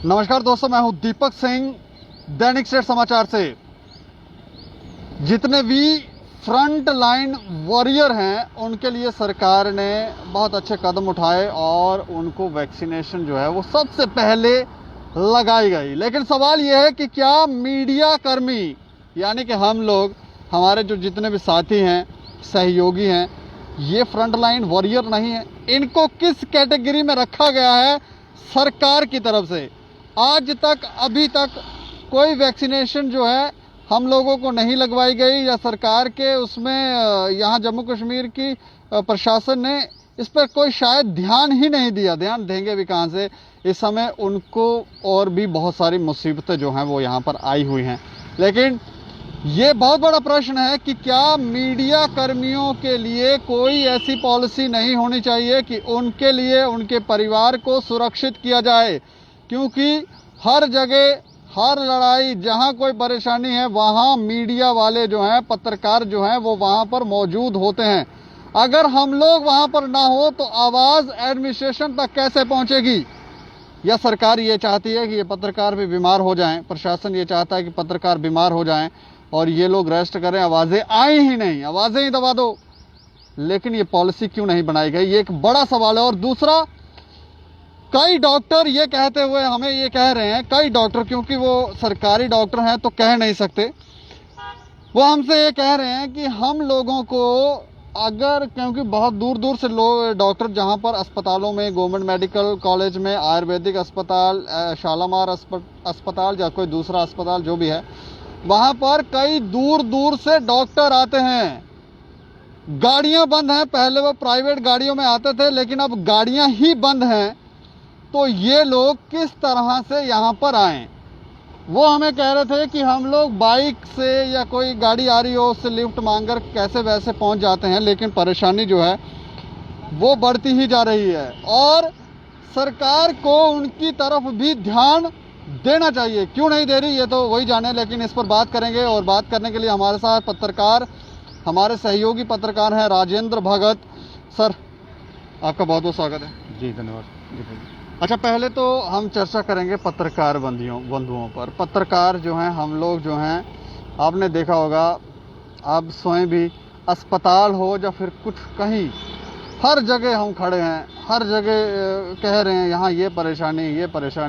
नमस्कार दोस्तों, मैं हूं दीपक सिंह, दैनिक स्टेट समाचार से। जितने भी फ्रंट लाइन वॉरियर हैं उनके लिए सरकार ने बहुत अच्छे कदम उठाए और उनको वैक्सीनेशन जो है वो सबसे पहले लगाई गई। लेकिन सवाल यह है कि क्या मीडिया कर्मी यानी कि हम लोग, हमारे जो जितने भी साथी हैं, सहयोगी हैं, ये फ्रंट लाइन वॉरियर नहीं है? इनको किस कैटेगरी में रखा गया है सरकार की तरफ से? आज तक अभी तक कोई वैक्सीनेशन जो है हम लोगों को नहीं लगवाई गई, या सरकार के उसमें यहाँ जम्मू कश्मीर की प्रशासन ने इस पर कोई शायद ध्यान ही नहीं दिया। ध्यान देंगे भी कहाँ से? इस समय उनको और भी बहुत सारी मुसीबतें जो हैं वो यहाँ पर आई हुई हैं। लेकिन ये बहुत बड़ा प्रश्न है कि क्या मीडिया कर्मियों के लिए कोई ऐसी पॉलिसी नहीं होनी चाहिए कि उनके लिए, उनके परिवार को सुरक्षित किया जाए? क्योंकि हर जगह, हर लड़ाई, जहां कोई परेशानी है वहां मीडिया वाले जो हैं, पत्रकार जो हैं, वो वहां पर मौजूद होते हैं। अगर हम लोग वहां पर ना हो तो आवाज एडमिनिस्ट्रेशन तक कैसे पहुंचेगी? या सरकार ये चाहती है कि ये पत्रकार भी बीमार हो जाएं, प्रशासन ये चाहता है कि पत्रकार बीमार हो जाएं और ये लोग रेस्ट करें, आवाजें आए ही नहीं, आवाजें ही दबा दो। लेकिन ये पॉलिसी क्यों नहीं बनाई गई, ये एक बड़ा सवाल है। और दूसरा, कई डॉक्टर ये कहते हुए हमें ये कह रहे हैं, कई डॉक्टर, क्योंकि वो सरकारी डॉक्टर हैं तो कह नहीं सकते, वो हमसे ये कह रहे हैं कि हम लोगों को अगर, क्योंकि बहुत दूर दूर से लोग, डॉक्टर जहां पर अस्पतालों में, गवर्नमेंट मेडिकल कॉलेज में, आयुर्वेदिक अस्पताल, शालामार अस्पताल या कोई दूसरा अस्पताल जो भी है, वहां पर कई दूर दूर से डॉक्टर आते हैं। गाड़ियां बंद हैं। पहले वो प्राइवेट गाड़ियों में आते थे, लेकिन अब गाड़ियां ही बंद हैं। तो ये लोग किस तरह से यहाँ पर आए? वो हमें कह रहे थे कि हम लोग बाइक से या कोई गाड़ी आ रही हो उससे लिफ्ट मांगकर कैसे वैसे पहुँच जाते हैं। लेकिन परेशानी जो है वो बढ़ती ही जा रही है और सरकार को उनकी तरफ भी ध्यान देना चाहिए। क्यों नहीं दे रही ये तो वही जाने। लेकिन इस पर बात करेंगे और बात करने के लिए हमारे साथ पत्रकार, हमारे सहयोगी पत्रकार हैं राजेंद्र भगत। सर, आपका बहुत बहुत स्वागत है। जी धन्यवाद। अच्छा, पहले तो हम चर्चा करेंगे पत्रकार बंधुओं पर। पत्रकार जो हैं, हम लोग जो हैं, आपने देखा होगा, आप स्वयं भी, अस्पताल हो या फिर कुछ कहीं, हर जगह हम खड़े हैं, हर जगह कह रहे हैं यहाँ ये परेशानी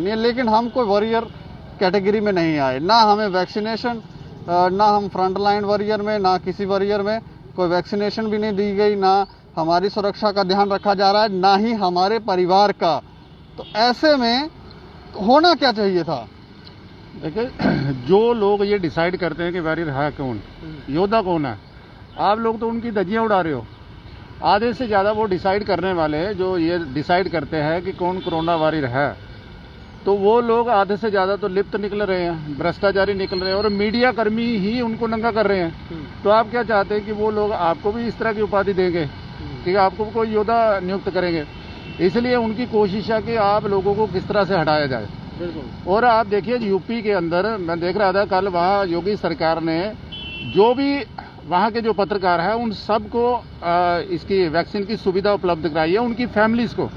है। लेकिन हम कोई वॉरियर कैटेगरी में नहीं आए, ना हमें वैक्सीनेशन, ना हम फ्रंट लाइन वॉरियर में, ना किसी वॉरियर में कोई वैक्सीनेशन भी नहीं दी गई, ना हमारी सुरक्षा का ध्यान रखा जा रहा है, ना ही हमारे परिवार का। तो ऐसे में होना क्या चाहिए था? देखिए, जो लोग ये डिसाइड करते हैं कि वॉरियर है कौन, योद्धा कौन है, आप लोग तो उनकी धज्जियां उड़ा रहे हो। आधे से ज़्यादा वो डिसाइड करने वाले, जो ये डिसाइड करते हैं कि कौन कोरोना वॉरियर है, तो वो लोग आधे से ज़्यादा तो लिप्त निकल रहे हैं, भ्रष्टाचारी निकल रहे हैं और मीडिया कर्मी ही उनको नंगा कर रहे हैं। तो आप क्या चाहते हैं कि वो लोग आपको भी इस तरह की उपाधि देंगे कि आपको कोई योद्धा नियुक्त करेंगे? इसलिए उनकी कोशिश है कि आप लोगों को किस तरह से हटाया जाए। बिल्कुल। और आप देखिए, यूपी के अंदर मैं देख रहा था कल, वहाँ योगी सरकार ने जो भी वहाँ के जो पत्रकार हैं उन सबको इसकी वैक्सीन की सुविधा उपलब्ध कराई है, उनकी फैमिलीज को,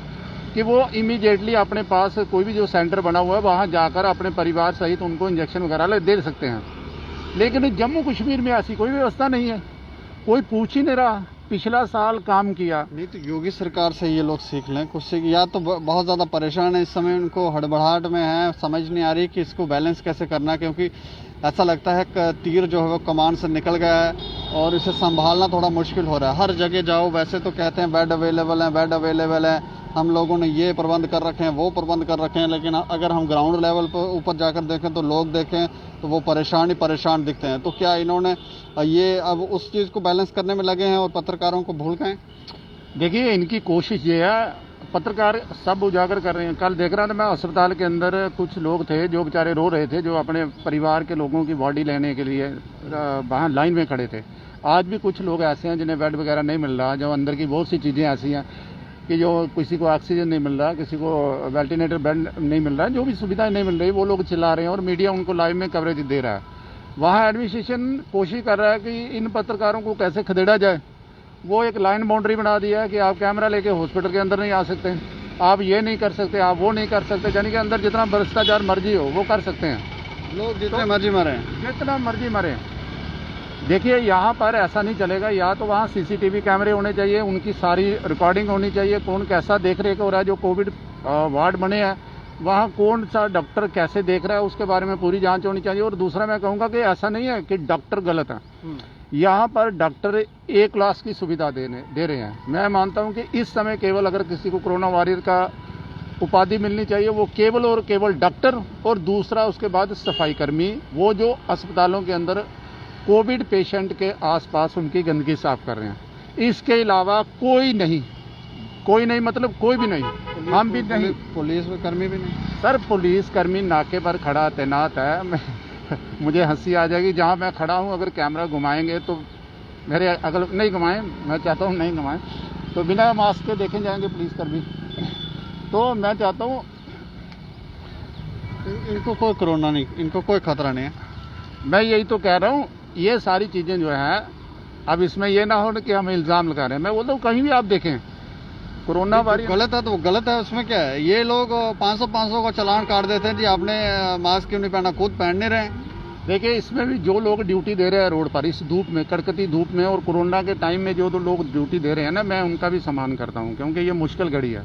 कि वो इमीडिएटली अपने पास कोई भी जो सेंटर बना हुआ है वहाँ जाकर अपने परिवार सहित उनको इंजेक्शन वगैरह दे सकते हैं। लेकिन जम्मू कश्मीर में ऐसी कोई व्यवस्था नहीं है, कोई पूछ ही नहीं रहा। पिछला साल काम किया नहीं तो योगी सरकार से ये लोग सीख लें कुछ से। या तो बहुत ज़्यादा परेशान है इस समय, उनको हड़बड़ाहट में है, समझ नहीं आ रही कि इसको बैलेंस कैसे करना है। क्योंकि ऐसा लगता है तीर जो है वो कमान से निकल गया है और इसे संभालना थोड़ा मुश्किल हो रहा है। हर जगह जाओ, वैसे तो कहते हैं बेड अवेलेबल है, हम लोगों ने ये प्रबंध कर रखे हैं, वो प्रबंध कर रखे हैं। लेकिन अगर हम ग्राउंड लेवल पर ऊपर जाकर देखें तो लोग देखें तो वो परेशान ही परेशान दिखते हैं। तो क्या इन्होंने ये अब उस चीज़ को बैलेंस करने में लगे हैं और पत्रकारों को भूल गए? देखिए, इनकी कोशिश ये है, पत्रकार सब उजागर कर रहे हैं। कल देख रहा था मैं, अस्पताल के अंदर कुछ लोग थे जो बेचारे रो रहे थे, जो अपने परिवार के लोगों की बॉडी लेने के लिए वहाँ लाइन में खड़े थे। आज भी कुछ लोग ऐसे हैं जिन्हें बेड वगैरह नहीं मिल रहा, जो अंदर की बहुत सी चीज़ें ऐसी हैं कि जो किसी को ऑक्सीजन नहीं मिल रहा, किसी को वेंटिलेटर बेड नहीं मिल रहा, जो भी सुविधाएं नहीं मिल रही, वो लोग चिल्ला रहे हैं और मीडिया उनको लाइव में कवरेज दे रहा है। वहाँ एडमिनिस्ट्रेशन कोशिश कर रहा है कि इन पत्रकारों को कैसे खदेड़ा जाए। वो एक लाइन बाउंड्री बना दिया है कि आप कैमरा लेके हॉस्पिटल के अंदर नहीं आ सकते, आप ये नहीं कर सकते, आप वो नहीं कर सकते, यानी कि अंदर जितना भ्रष्टाचार मर्जी हो वो कर सकते हैं, लोग जितने मर्जी मरे हैं। जितना मर्जी मरे। देखिए यहाँ पर ऐसा नहीं चलेगा, या तो वहाँ सीसीटीवी कैमरे होने चाहिए, उनकी सारी रिकॉर्डिंग होनी चाहिए, कौन कैसा देख रेख हो रहा है। जो कोविड वार्ड बने हैं वहाँ कौन सा डॉक्टर कैसे देख रहा है उसके बारे में पूरी जांच होनी चाहिए। और दूसरा मैं कहूँगा कि ऐसा नहीं है कि डॉक्टर गलत है, यहाँ पर डॉक्टर ए क्लास की सुविधा दे रहे हैं। मैं मानता हूँ कि इस समय केवल अगर किसी को कोरोना वॉरियर का उपाधि मिलनी चाहिए वो केवल और केवल डॉक्टर, और दूसरा उसके बाद सफाई कर्मी, वो जो अस्पतालों के अंदर कोविड पेशेंट के आसपास उनकी गंदगी साफ कर रहे हैं। इसके अलावा कोई नहीं मतलब कोई भी नहीं, हम भी नहीं। पुलिस कर्मी भी नहीं सर, पुलिस कर्मी नाके पर खड़ा तैनात है। मुझे हंसी आ जाएगी, जहाँ मैं खड़ा हूँ अगर कैमरा घुमाएंगे तो मेरे अगल नहीं घुमाएं, मैं चाहता हूँ नहीं घुमाएं, तो बिना मास्क के देखे जाएंगे पुलिसकर्मी। तो मैं चाहता हूँ इनको कोई कोरोना नहीं, इनको कोई खतरा नहीं है। मैं यही तो कह रहा हूँ, ये सारी चीज़ें जो हैं, अब इसमें ये ना हो कि हम इल्ज़ाम लगा रहे हैं। मैं बोलता हूँ कहीं भी आप देखें कोरोना वायरस गलत है तो वो गलत है, उसमें क्या है। ये लोग 500 का चालान काट देते हैं जी, आपने मास्क क्यों नहीं पहना, खुद पहन नहीं रहे हैं। देखिए इसमें भी जो लोग ड्यूटी दे रहे हैं रोड पर इस धूप में, कड़कती धूप में, और कोरोना के टाइम में जो लोग ड्यूटी दे रहे हैं ना, मैं उनका भी सम्मान करता हूँ, क्योंकि ये मुश्किल घड़ी है।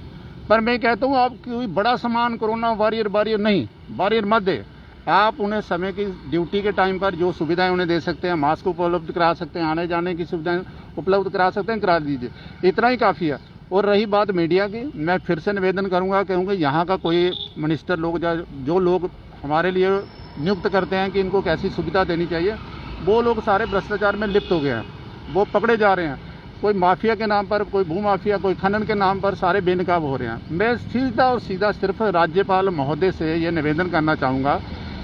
पर मैं कहता हूँ आप कोई बड़ा सम्मान कोरोना वॉरियर नहीं, वॉरियर मत दे। आप उन्हें समय की ड्यूटी के टाइम पर जो सुविधाएं उन्हें दे सकते हैं, मास्क उपलब्ध करा सकते हैं, आने जाने की सुविधाएं उपलब्ध करा सकते हैं, करा दीजिए, इतना ही काफ़ी है। और रही बात मीडिया की, मैं फिर से निवेदन करूंगा, क्योंकि यहाँ का कोई मिनिस्टर लोग जो लोग हमारे लिए नियुक्त करते हैं कि इनको कैसी सुविधा देनी चाहिए, वो लोग सारे भ्रष्टाचार में लिप्त हो गए हैं, वो पकड़े जा रहे हैं। कोई माफिया के नाम पर, कोई भूमाफिया, कोई खनन के नाम पर सारे बेनकाब हो रहे हैं। मैं सीधा और सीधा सिर्फ राज्यपाल महोदय से ये निवेदन करना चाहूँगा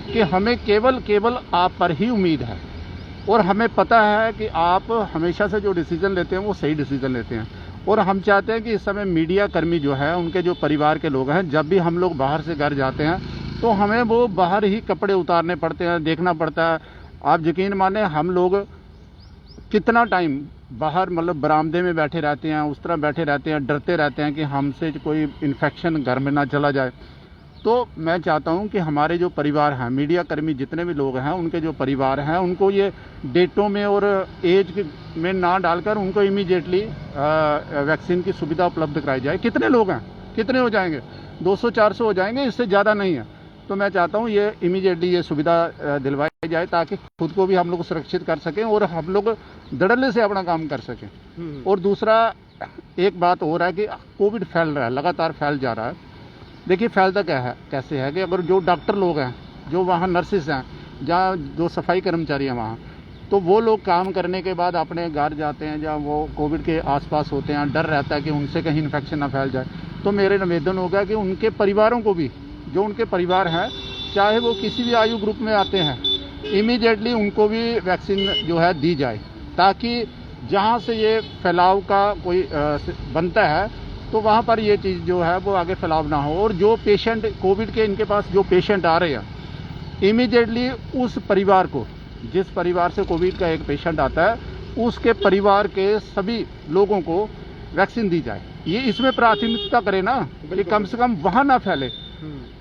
कि हमें केवल आप पर ही उम्मीद है, और हमें पता है कि आप हमेशा से जो डिसीजन लेते हैं वो सही डिसीजन लेते हैं। और हम चाहते हैं कि इस समय मीडिया कर्मी जो है, उनके जो परिवार के लोग हैं, जब भी हम लोग बाहर से घर जाते हैं तो हमें वो बाहर ही कपड़े उतारने पड़ते हैं, देखना पड़ता है। आप यकीन माने हम लोग कितना टाइम बाहर मतलब बरामदे में बैठे रहते हैं, उस तरह बैठे रहते हैं, डरते रहते हैं कि हमसे कोई इन्फेक्शन घर में ना चला जाए। तो मैं चाहता हूं कि हमारे जो परिवार हैं, मीडिया कर्मी जितने भी लोग हैं, उनके जो परिवार हैं, उनको ये डेटों में और एज में ना डालकर उनको इमीडिएटली वैक्सीन की सुविधा उपलब्ध कराई जाए। कितने लोग हैं, कितने हो जाएंगे, 200-400 हो जाएंगे, इससे ज़्यादा नहीं है। तो मैं चाहता हूँ ये इमीडिएटली ये सुविधा दिलवाई जाए, ताकि खुद को भी हम लोग सुरक्षित कर सकें और हम लोग धड़ल्ले से अपना काम कर सकें। और दूसरा एक बात और है कि कोविड फैल रहा है, लगातार फैल जा रहा है। देखिए फैलता क्या है, कैसे है कि अगर जो डॉक्टर लोग हैं, जो वहाँ नर्सिस हैं, जहाँ जो सफाई कर्मचारी हैं वहाँ, तो वो लोग काम करने के बाद अपने घर जाते हैं जहाँ वो कोविड के आसपास होते हैं, डर रहता है कि उनसे कहीं इन्फेक्शन ना फैल जाए। तो मेरे निवेदन होगा कि उनके परिवारों को भी, जो उनके परिवार हैं, चाहे वो किसी भी आयु ग्रुप में आते हैं, इमीडिएटली उनको भी वैक्सीन जो है दी जाए, ताकि जहाँ से ये फैलाव का कोई बनता है तो वहाँ पर ये चीज़ जो है वो आगे फैलाव ना हो। और जो पेशेंट कोविड के इनके पास जो पेशेंट आ रहे हैं, इमीडिएटली उस परिवार को, जिस परिवार से कोविड का एक पेशेंट आता है, उसके परिवार के सभी लोगों को वैक्सीन दी जाए। ये इसमें प्राथमिकता करें ना कि कम से कम वहाँ ना फैले।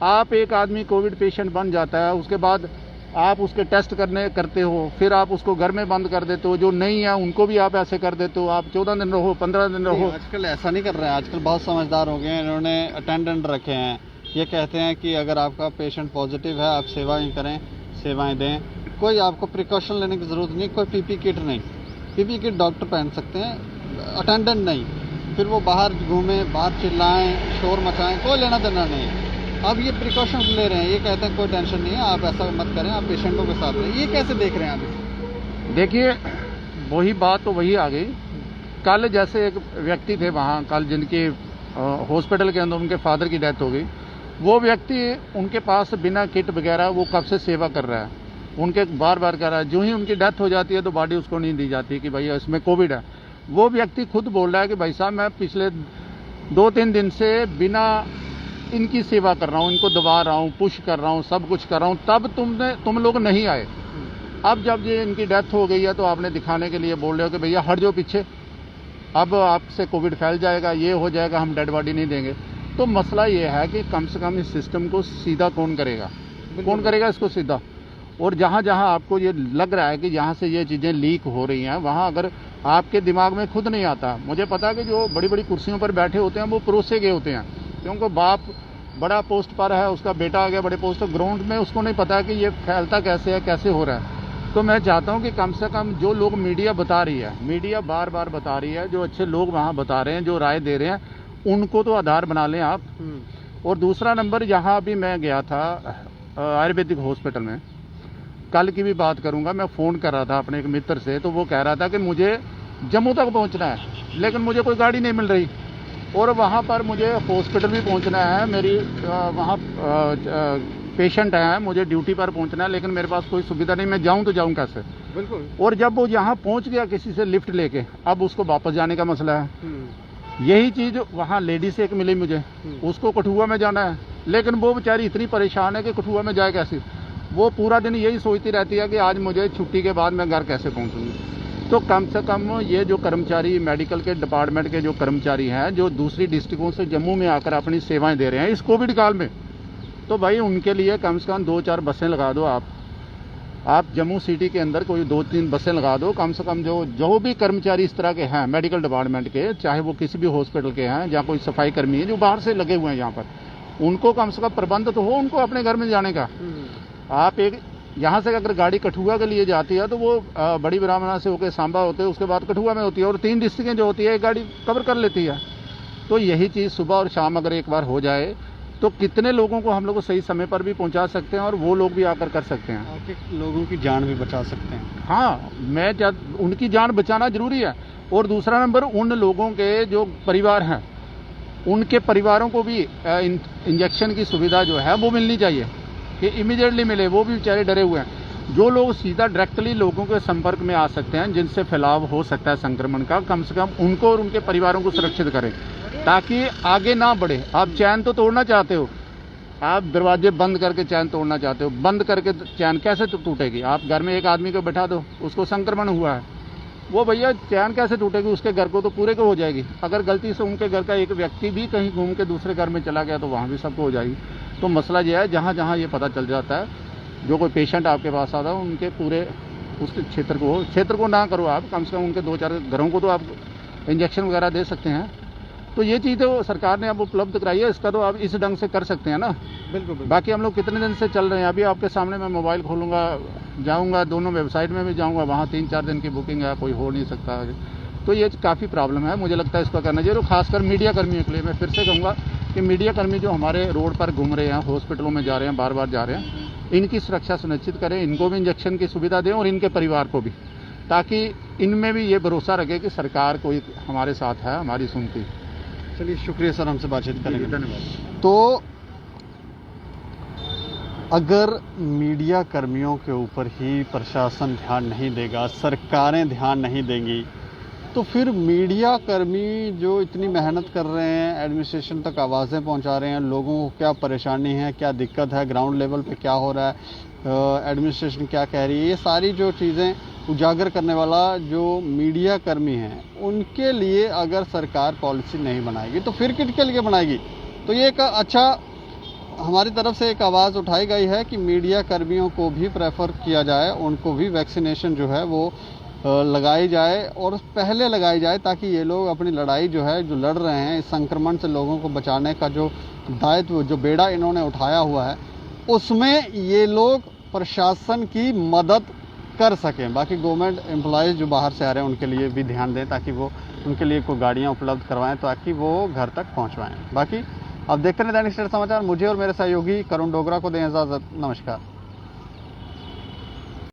आप एक आदमी कोविड पेशेंट बन जाता है, उसके बाद आप उसके टेस्ट करते हो, फिर आप उसको घर में बंद कर देते हो, जो नहीं है उनको भी आप ऐसे कर देते हो, आप 14 दिन रहो, 15 दिन रहो। आजकल ऐसा नहीं कर रहे हैं, आजकल बहुत समझदार हो गए हैं, इन्होंने अटेंडेंट रखे हैं। ये कहते हैं कि अगर आपका पेशेंट पॉजिटिव है, आप सेवाएं करें, सेवाएं दें, कोई आपको प्रिकॉशन लेने की ज़रूरत नहीं, कोई पीपी किट नहीं। पीपी किट डॉक्टर पहन सकते हैं, अटेंडेंट नहीं। फिर वो बाहर घूमें, बाहर चिल्लाएँ, शोर मचाएँ, कोई लेना देना नहीं है। अब ये प्रिकॉशंस ले रहे हैं, ये कहते हैं कोई टेंशन नहीं है, आप ऐसा मत करें, आप पेशेंटों के साथ रहें। ये कैसे देख रहे हैं आप? देखिए वही बात तो वही आ गई। कल जैसे एक व्यक्ति थे वहाँ, कल जिनके हॉस्पिटल के अंदर उनके फादर की डेथ हो गई, वो व्यक्ति उनके पास बिना किट वगैरह वो कब से सेवा कर रहा है, उनके बार बार कर रहा है। जो ही उनकी डेथ हो जाती है तो बॉडी उसको नहीं दी जाती कि भाई इसमें कोविड है। वो व्यक्ति खुद बोल रहा है कि भाई साहब मैं पिछले 2-3 दिन से बिना इनकी सेवा कर रहा हूँ, इनको दबा रहा हूँ, पुश कर रहा हूँ, सब कुछ कर रहा हूँ, तब तुम लोग नहीं आए। अब जब ये इनकी डेथ हो गई है तो आपने दिखाने के लिए बोल रहे हो कि भैया हट जाओ पीछे, अब आपसे कोविड फैल जाएगा, ये हो जाएगा, हम डेड बॉडी नहीं देंगे। तो मसला ये है कि कम से कम इस सिस्टम को सीधा कौन करेगा, कौन करेगा इसको सीधा। और जहाँ जहाँ आपको ये लग रहा है कि यहाँ से ये चीज़ें लीक हो रही हैं, वहाँ अगर आपके दिमाग में खुद नहीं आता, मुझे पता है कि जो बड़ी बड़ी कुर्सियों पर बैठे होते हैं वो परोसे गए होते हैं, क्योंकि बाप बड़ा पोस्ट पर है, उसका बेटा आ गया बड़े पोस्ट पर, ग्राउंड में उसको नहीं पता कि ये फैलता कैसे है, कैसे हो रहा है। तो मैं चाहता हूँ कि कम से कम जो लोग मीडिया बता रही है, मीडिया बार बार बता रही है, जो अच्छे लोग वहाँ बता रहे हैं, जो राय दे रहे हैं, उनको तो आधार बना लें आप। और दूसरा नंबर, यहाँ अभी मैं गया था आयुर्वेदिक हॉस्पिटल में, कल की भी बात करूंगा, मैं फ़ोन कर रहा था अपने एक मित्र से, तो वो कह रहा था कि मुझे जम्मू तक पहुंचना है लेकिन मुझे कोई गाड़ी नहीं मिल रही, और वहाँ पर मुझे हॉस्पिटल भी पहुंचना है, मेरी वहाँ पेशेंट है, मुझे ड्यूटी पर पहुंचना है, लेकिन मेरे पास कोई सुविधा नहीं, मैं जाऊँ तो जाऊँ कैसे। बिल्कुल। और जब वो यहाँ पहुँच गया किसी से लिफ्ट लेके, अब उसको वापस जाने का मसला है। यही चीज़ वहाँ लेडी से एक मिली मुझे, उसको कठुआ में जाना है, लेकिन वो बेचारी इतनी परेशान है कि कठुआ में जाए कैसे। वो पूरा दिन यही सोचती रहती है कि आज मुझे छुट्टी के बाद मैं घर कैसे पहुंचूंगी। तो कम से कम ये जो कर्मचारी, मेडिकल के डिपार्टमेंट के जो कर्मचारी हैं, जो दूसरी डिस्ट्रिक्टों से जम्मू में आकर अपनी सेवाएं दे रहे हैं इस कोविड काल में, तो भाई उनके लिए कम से कम 2-4 बसें लगा दो आप जम्मू सिटी के अंदर कोई 2-3 बसें लगा दो। कम से कम जो भी कर्मचारी इस तरह के हैं मेडिकल डिपार्टमेंट के, चाहे वो किसी भी हॉस्पिटल के हैं, या कोई सफाई कर्मी है जो बाहर से लगे हुए हैं यहाँ पर, उनको कम से कम प्रबंध तो हो उनको अपने घर में जाने का। आप एक यहाँ से अगर गाड़ी कठुआ के लिए जाती है तो वो बड़ी ब्राह्मणा से होकर सांबा होते हैं, उसके बाद कठुआ में होती है, और 3 डिस्ट्रिक्टें जो होती है एक गाड़ी कवर कर लेती है। तो यही चीज़ सुबह और शाम अगर एक बार हो जाए तो कितने लोगों को हम लोग सही समय पर भी पहुंचा सकते हैं, और वो लोग भी आकर कर सकते हैं, आपके लोगों की जान भी बचा सकते हैं। हाँ, उनकी जान बचाना जरूरी है। और दूसरा नंबर, उन लोगों के जो परिवार हैं, उनके परिवारों को भी इंजेक्शन की सुविधा जो है वो मिलनी चाहिए कि इमीडिएटली मिले, वो भी बेचारे डरे हुए हैं। जो लोग सीधा डायरेक्टली लोगों के संपर्क में आ सकते हैं, जिनसे फैलाव हो सकता है संक्रमण का, कम से कम उनको और उनके परिवारों को सुरक्षित करें ताकि आगे ना बढ़े। आप चैन तो तोड़ना चाहते हो, आप दरवाजे बंद करके चैन तोड़ना चाहते हो, बंद करके चैन कैसे टूटेगी। आप घर में एक आदमी को बैठा दो, उसको संक्रमण हुआ है, वो भैया चैन कैसे टूटेगी, उसके घर को तो पूरे को हो जाएगी। अगर गलती से उनके घर का एक व्यक्ति भी कहीं घूम के दूसरे घर में चला गया तो वहाँ भी सबको हो जाएगी। तो मसला यह है, जहाँ जहाँ ये पता चल जाता है, जो कोई पेशेंट आपके पास आता है, उनके पूरे उसके क्षेत्र को ना करो आप, कम से कम उनके 2-4 घरों को तो आप इंजेक्शन वगैरह दे सकते हैं। तो ये चीज़ तो सरकार ने अब उपलब्ध कराई है, इसका तो आप इस ढंग से कर सकते हैं ना। बिल्कुल। बाकी हम लोग कितने दिन से चल रहे हैं, अभी आपके सामने मैं मोबाइल खोलूँगा, जाऊँगा, दोनों वेबसाइट में भी जाऊँगा, वहाँ 3-4 दिन की बुकिंग है, कोई हो नहीं सकता। तो ये काफ़ी प्रॉब्लम है, मुझे लगता है इसको करना चाहिए। और खासकर मीडिया कर्मियों के लिए मैं फिर से कहूँगा कि मीडिया कर्मी जो हमारे रोड पर घूम रहे हैं, हॉस्पिटलों में जा रहे हैं, बार बार जा रहे हैं, इनकी सुरक्षा सुनिश्चित करें, इनको भी इंजेक्शन की सुविधा दें और इनके परिवार को भी, ताकि इनमें भी ये भरोसा रखे कि सरकार कोई हमारे साथ है, हमारी सुनती। चलिए, शुक्रिया सर, हमसे बातचीत करेंगे। धन्यवाद। तो अगर मीडिया कर्मियों के ऊपर ही प्रशासन ध्यान नहीं देगा, सरकारें ध्यान नहीं देंगी, तो फिर मीडिया कर्मी जो इतनी मेहनत कर रहे हैं, एडमिनिस्ट्रेशन तक आवाज़ें पहुंचा रहे हैं, लोगों को क्या परेशानी है, क्या दिक्कत है, ग्राउंड लेवल पे क्या हो रहा है, एडमिनिस्ट्रेशन क्या कह रही है, ये सारी जो चीज़ें उजागर करने वाला जो मीडिया कर्मी हैं, उनके लिए अगर सरकार पॉलिसी नहीं बनाएगी तो फिर किसके लिए बनाएगी। तो ये एक अच्छा हमारी तरफ से एक आवाज़ उठाई गई है कि मीडिया कर्मियों को भी प्रेफर किया जाए, उनको भी वैक्सीनेशन जो है वो लगाई जाए और पहले लगाई जाए, ताकि ये लोग अपनी लड़ाई जो है, जो लड़ रहे हैं इस संक्रमण से लोगों को बचाने का जो दायित्व, जो बेड़ा इन्होंने उठाया हुआ है, उसमें ये लोग प्रशासन की मदद कर सकें। बाकी गवर्नमेंट एम्प्लॉयज़ जो बाहर से आ रहे हैं उनके लिए भी ध्यान दें, ताकि वो उनके लिए कोई गाड़ियाँ उपलब्ध करवाएं, ताकि वो घर तक पहुँचवाएँ। बाकी अब देखते हैं दैनिक सवेरा समाचार। मुझे और मेरे सहयोगी करुण डोगरा को दें इजाज़त। नमस्कार।